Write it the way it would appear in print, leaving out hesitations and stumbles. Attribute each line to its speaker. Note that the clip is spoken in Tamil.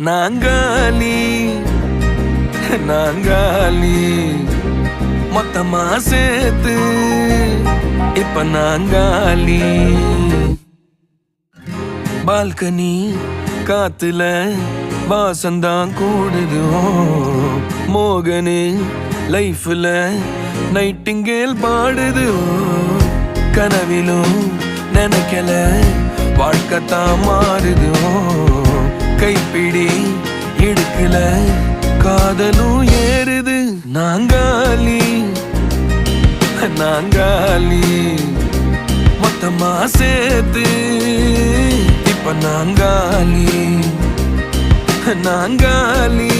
Speaker 1: நாங்காலி நாங்காலி மொத்தமா சேர்த்து இப்ப நாங்காலி. பால்கனி காத்துல வாசந்தான் கூடுது. மோகனு லைஃப்ல நைட்டிங்கேல் பாடுது. கனவிலும் நினைக்கல வாழ்க்கைத்தான் மாறுது. கைப்பிடி இடுக்கல காதலும் ஏறுது. நாங்காலி நாங்காலி மொத்தமா சேர்த்து இப்ப நாங்காலி நாங்காலி.